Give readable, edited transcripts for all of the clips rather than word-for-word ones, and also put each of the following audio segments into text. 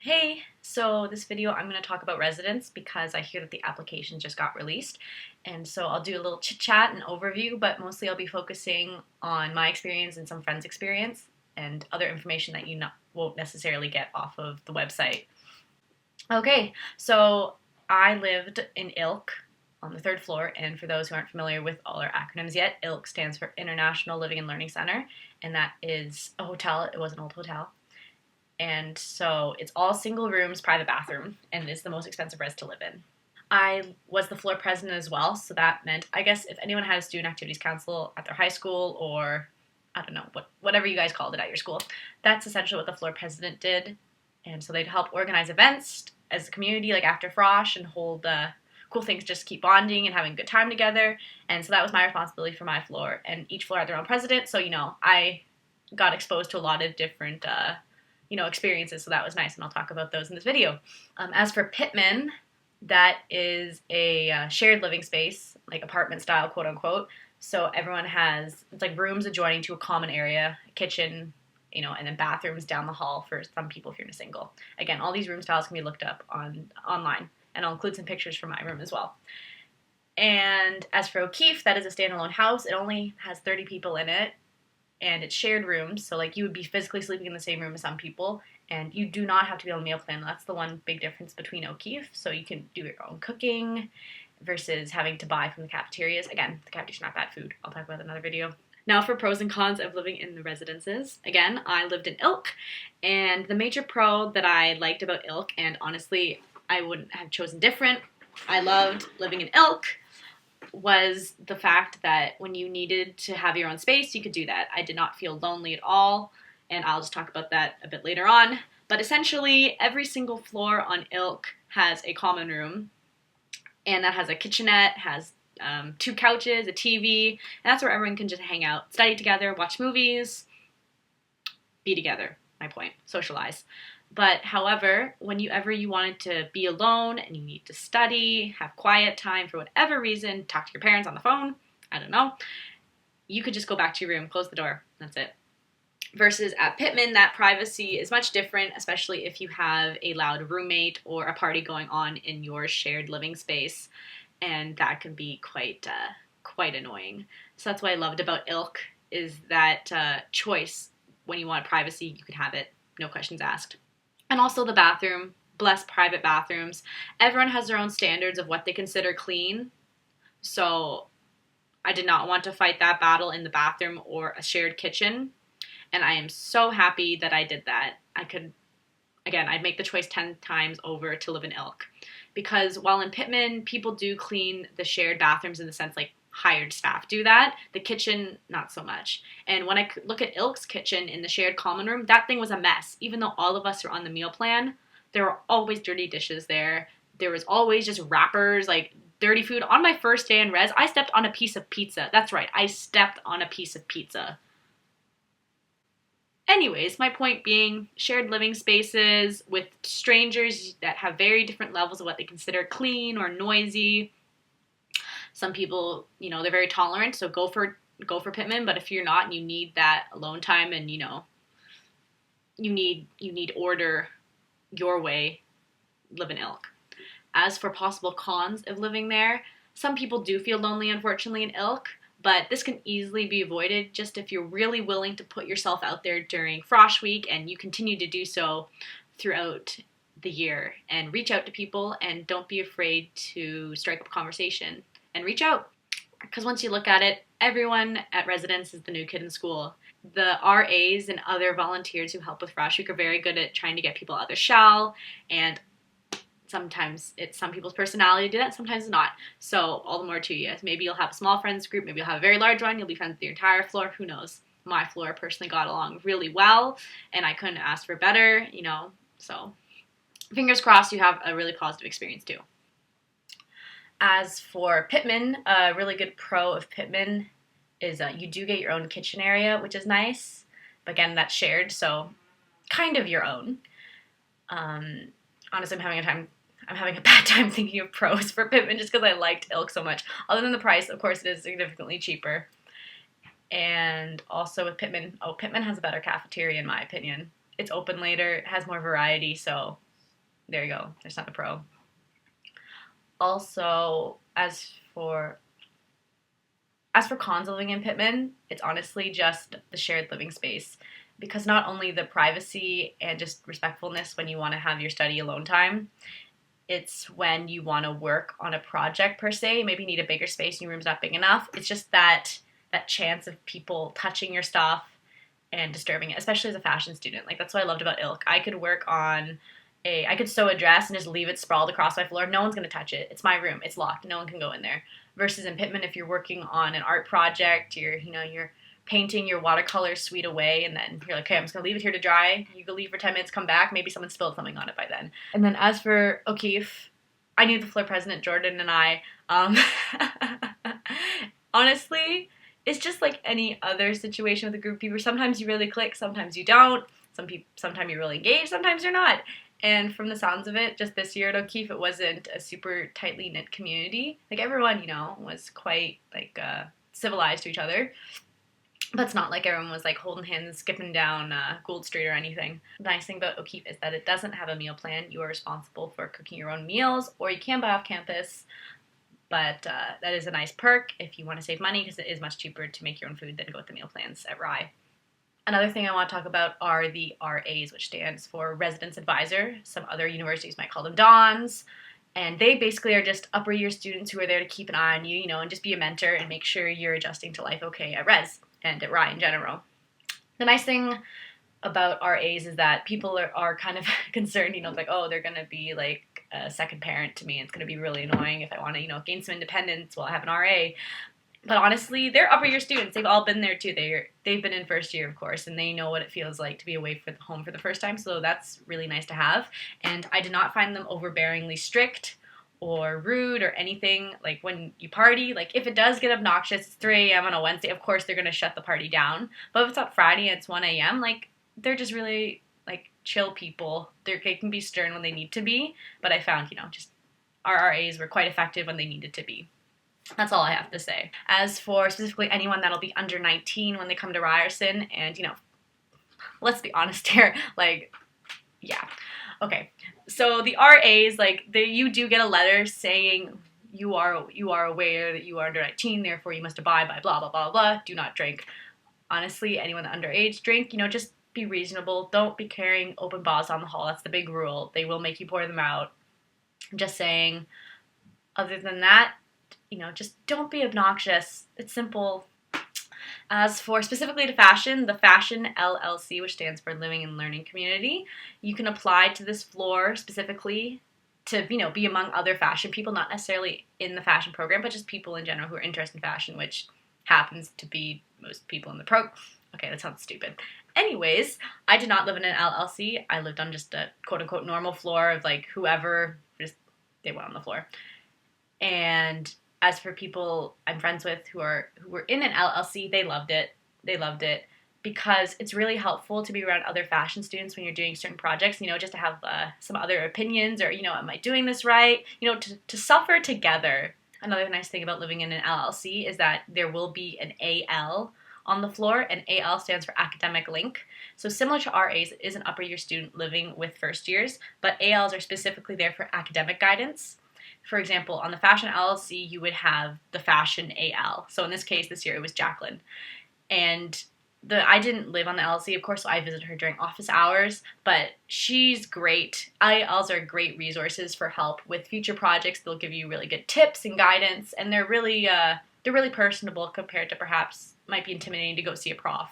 Hey, so this video I'm going to talk about residence because I hear that the application just got released, and so I'll do a little chit chat and overview, but mostly I'll be focusing on my experience and some friends' experience and other information that won't necessarily get off of the website. Okay, so I lived in ILK on the third floor, and for those who aren't familiar with all our acronyms yet, ILK stands for International Living and Learning Center, and that is a hotel. It was an old hotel. And so it's all single rooms, private bathroom, and it's the most expensive res to live in. I was the floor president as well, so that meant, I guess, if anyone had a student activities council at their high school or, I don't know, whatever you guys called it at your school, that's essentially what the floor president did. And so they'd help organize events as a community, like after Frosh, and hold cool things, just keep bonding and having a good time together. And so that was my responsibility for my floor. And each floor had their own president, so, I got exposed to a lot of different experiences, so that was nice, and I'll talk about those in this video. As for Pittman, that is a shared living space, like apartment style, quote unquote. So everyone it's like rooms adjoining to a common area, a kitchen, and then bathrooms down the hall for some people if you're in a single. Again, all these room styles can be looked up online, and I'll include some pictures from my room as well. And as for O'Keefe, that is a standalone house. It only has 30 people in it, and it's shared rooms, so like you would be physically sleeping in the same room as some people, and you do not have to be on a meal plan. That's the one big difference between O'Keefe, so you can do your own cooking versus having to buy from the cafeterias. Again, the cafeteria's not bad food. I'll talk about that in another video. Now for pros and cons of living in the residences. Again, I lived in ILK, and the major pro that I liked about ILK, and honestly, I wouldn't have chosen different, I loved living in ILK, was the fact that when you needed to have your own space, you could do that. I did not feel lonely at all, and I'll just talk about that a bit later on. But essentially, every single floor on ILK has a common room, and that has a kitchenette, has 2 couches, a TV, and that's where everyone can just hang out, study together, watch movies, be together, my point, socialize. But however, whenever you wanted to be alone and you need to study, have quiet time for whatever reason, talk to your parents on the phone, I don't know, you could just go back to your room, close the door, that's it. Versus at Pittman, that privacy is much different, especially if you have a loud roommate or a party going on in your shared living space, and that can be quite annoying. So that's what I loved about ILK, is that choice. When you want privacy, you could have it, no questions asked. And also the bathroom, bless private bathrooms. Everyone has their own standards of what they consider clean. So I did not want to fight that battle in the bathroom or a shared kitchen. And I am so happy that I did that. I'd make the choice 10 times over to live in ILK. Because while in Pittman, people do clean the shared bathrooms in the sense like hired staff do that. The kitchen, not so much. And when I look at ILK's kitchen in the shared common room, that thing was a mess. Even though all of us are on the meal plan, there were always dirty dishes there. There was always just wrappers, like dirty food. On my first day in res, I stepped on a piece of pizza. That's right, I stepped on a piece of pizza. Anyways, my point being, shared living spaces with strangers that have very different levels of what they consider clean or noisy. Some people, they're very tolerant, so go for Pittman. But if you're not and you need that alone time and you need order your way, live in ILK. As for possible cons of living there, some people do feel lonely, unfortunately, in ILK, but this can easily be avoided just if you're really willing to put yourself out there during Frosh Week, and you continue to do so throughout the year, and reach out to people, and don't be afraid to strike up a conversation. And reach out, because once you look at it, everyone at residence is the new kid in school. The RAs and other volunteers who help with Frosh Week are very good at trying to get people out of their shell, and sometimes it's some people's personality to do that, sometimes it's not. So all the more to you. Maybe you'll have a small friends group, maybe you'll have a very large one, you'll be friends with your entire floor, who knows. My floor personally got along really well, and I couldn't ask for better, so fingers crossed you have a really positive experience too. As for Pittman, a really good pro of Pittman is you do get your own kitchen area, which is nice. But again, that's shared, so kind of your own. Honestly, I'm having a bad time thinking of pros for Pittman just because I liked ILK so much. Other than the price, of course, it is significantly cheaper. And also with Pittman has a better cafeteria in my opinion. It's open later, it has more variety, so there you go. There's not a pro. Also, as for cons of living in Pittman, it's honestly just the shared living space. Because not only the privacy and just respectfulness when you want to have your study alone time, it's when you want to work on a project per se, maybe you need a bigger space and your room's not big enough. It's just that chance of people touching your stuff and disturbing it, especially as a fashion student. Like, that's what I loved about ILK. I could sew a dress and just leave it sprawled across my floor. No one's going to touch it. It's my room. It's locked. No one can go in there. Versus in Pittman, if you're working on an art project, you're painting your watercolor suite away, and then you're like, okay, I'm just going to leave it here to dry. You go leave for 10 minutes, come back. Maybe someone spilled something on it by then. And then as for O'Keefe, I knew the floor president, Jordan, and I. Honestly, it's just like any other situation with a group of people. Sometimes you really click, sometimes you don't. Sometimes you're really engaged, sometimes you're not. And from the sounds of it, just this year at O'Keefe, it wasn't a super tightly knit community. Like, everyone, was quite civilized to each other. But it's not like everyone was like holding hands, skipping down Gould Street or anything. The nice thing about O'Keefe is that it doesn't have a meal plan. You are responsible for cooking your own meals, or you can buy off campus. But that is a nice perk if you want to save money, because it is much cheaper to make your own food than go with the meal plans at Rye. Another thing I want to talk about are the RAs, which stands for Residence Advisor. Some other universities might call them Dons. And they basically are just upper year students who are there to keep an eye on you, and just be a mentor and make sure you're adjusting to life okay at Res and at Rye in general. The nice thing about RAs is that people are kind of concerned, like, oh, they're going to be like a second parent to me. It's going to be really annoying if I want to, gain some independence while I have an RA. But honestly, they're upper year students. They've all been there too. They've been in first year, of course, and they know what it feels like to be away from home for the first time. So that's really nice to have. And I did not find them overbearingly strict or rude or anything. Like, when you party, like, if it does get obnoxious, it's 3 a.m. on a Wednesday, of course they're going to shut the party down. But if it's on Friday and it's 1 a.m., like, they're just really, like, chill people. They can be stern when they need to be. But I found, just our RAs were quite effective when they needed to be. That's all I have to say. As for specifically anyone that'll be under 19 when they come to Ryerson, and, let's be honest here, like, yeah. Okay, so the RAs, you do get a letter saying you are aware that you are under 19, therefore you must abide by blah, blah, blah, blah, do not drink. Honestly, anyone underage, drink, just be reasonable. Don't be carrying open bottles down the hall. That's the big rule. They will make you pour them out. I'm just saying, other than that, just don't be obnoxious. It's simple. As for specifically to fashion, the Fashion LLC, which stands for Living and Learning Community, you can apply to this floor specifically to, be among other fashion people, not necessarily in the fashion program, but just people in general who are interested in fashion, which happens to be most people in the Okay, that sounds stupid. Anyways, I did not live in an LLC. I lived on just a quote-unquote normal floor of, whoever, they went on the floor. And as for people I'm friends with who were in an LLC, they loved it. They loved it because it's really helpful to be around other fashion students when you're doing certain projects, just to have some other opinions or, am I doing this right? To suffer together. Another nice thing about living in an LLC is that there will be an AL on the floor, and AL stands for Academic Link. So similar to RAs, it is an upper year student living with first years, but ALs are specifically there for academic guidance. For example, on the Fashion LLC, you would have the Fashion AL. So in this case, this year, it was Jacqueline. And I didn't live on the LLC, of course, so I visited her during office hours, but she's great. IALs are great resources for help with future projects. They'll give you really good tips and guidance, and they're really personable compared to perhaps might be intimidating to go see a prof.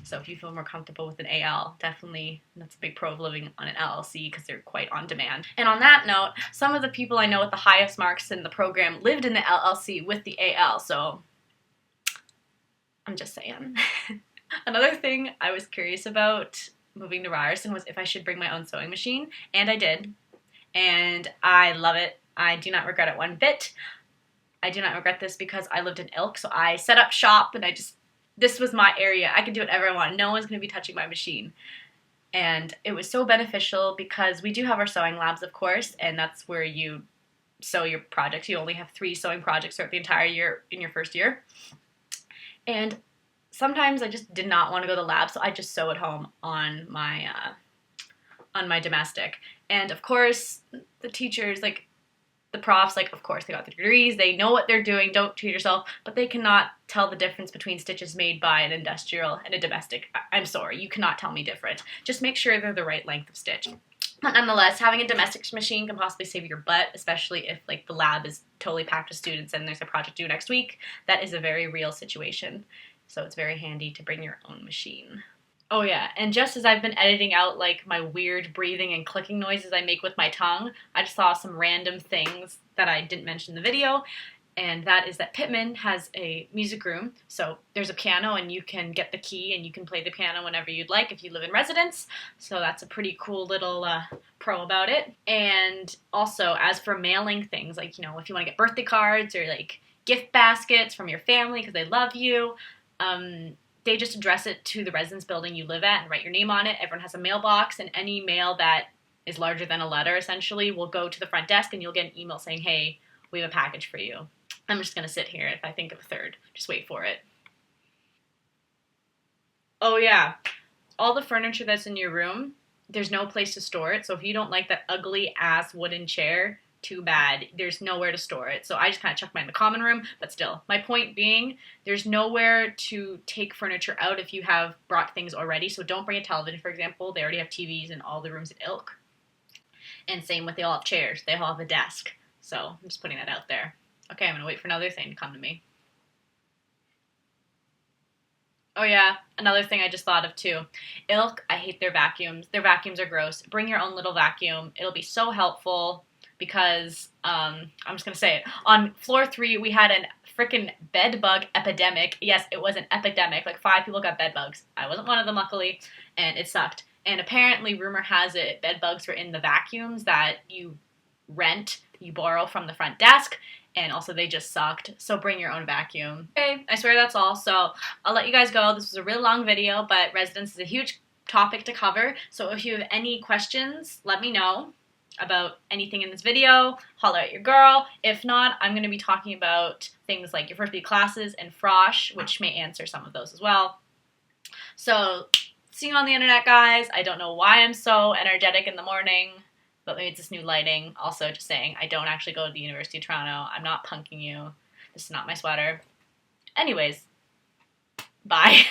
So if you feel more comfortable with an AL, definitely, that's a big pro of living on an LLC because they're quite on demand. And on that note, some of the people I know with the highest marks in the program lived in the LLC with the AL, so I'm just saying. Another thing I was curious about moving to Ryerson was if I should bring my own sewing machine, and I did. And I love it. I do not regret it one bit. I do not regret this because I lived in Ilk, so I set up shop and this was my area. I could do whatever I want. No one's going to be touching my machine. And it was so beneficial because we do have our sewing labs, of course, and that's where you sew your projects. You only have 3 sewing projects throughout the entire year in your first year. And sometimes I just did not want to go to the lab, so I just sew at home on my on my domestic. And of course, the teachers, like, the profs, like, of course, they got the degrees, they know what they're doing, don't cheat yourself, but they cannot tell the difference between stitches made by an industrial and a domestic. I'm sorry, you cannot tell me different. Just make sure they're the right length of stitch. But nonetheless, having a domestic machine can possibly save your butt, especially if, like, the lab is totally packed with students and there's a project due next week. That is a very real situation. So it's very handy to bring your own machine. Oh yeah, and just as I've been editing out, like, my weird breathing and clicking noises I make with my tongue, I just saw some random things that I didn't mention in the video, and that is that Pittman has a music room. So there's a piano and you can get the key and you can play the piano whenever you'd like if you live in residence. So that's a pretty cool little pro about it. And also, as for mailing things, like, you know, if you want to get birthday cards or, like, gift baskets from your family because they love you, they just address it to the residence building you live at and write your name on it. Everyone has a mailbox, and any mail that is larger than a letter, essentially, will go to the front desk, and you'll get an email saying, hey, we have a package for you. I'm just going to sit here. If I think of a third, just wait for it. Oh, yeah. All the furniture that's in your room, there's no place to store it. So if you don't like that ugly-ass wooden chair, too bad. There's nowhere to store it. So I just kind of chucked mine in the common room, but still. My point being, there's nowhere to take furniture out if you have brought things already. So don't bring a television, for example. They already have TVs in all the rooms at Ilk. And same with, they all have chairs. They all have a desk. So I'm just putting that out there. Okay, I'm going to wait for another thing to come to me. Oh yeah, another thing I just thought of too. Ilk, I hate their vacuums. Their vacuums are gross. Bring your own little vacuum. It'll be so helpful. Because, I'm just going to say it, on floor 3, we had a freaking bedbug epidemic. Yes, it was an epidemic. Like, 5 people got bedbugs. I wasn't one of them, luckily, and it sucked. And apparently, rumor has it, bedbugs were in the vacuums that you borrow from the front desk, and also they just sucked. So bring your own vacuum. Okay, I swear that's all. So I'll let you guys go. This was a really long video, but residence is a huge topic to cover. So if you have any questions, let me know about anything in this video, holler at your girl. If not, I'm going to be talking about things like your first week classes and frosh, which may answer some of those as well. So, see you on the internet, guys. I don't know why I'm so energetic in the morning, but maybe it's this new lighting. Also, just saying, I don't actually go to the University of Toronto. I'm not punking you. This is not my sweater. Anyways, bye.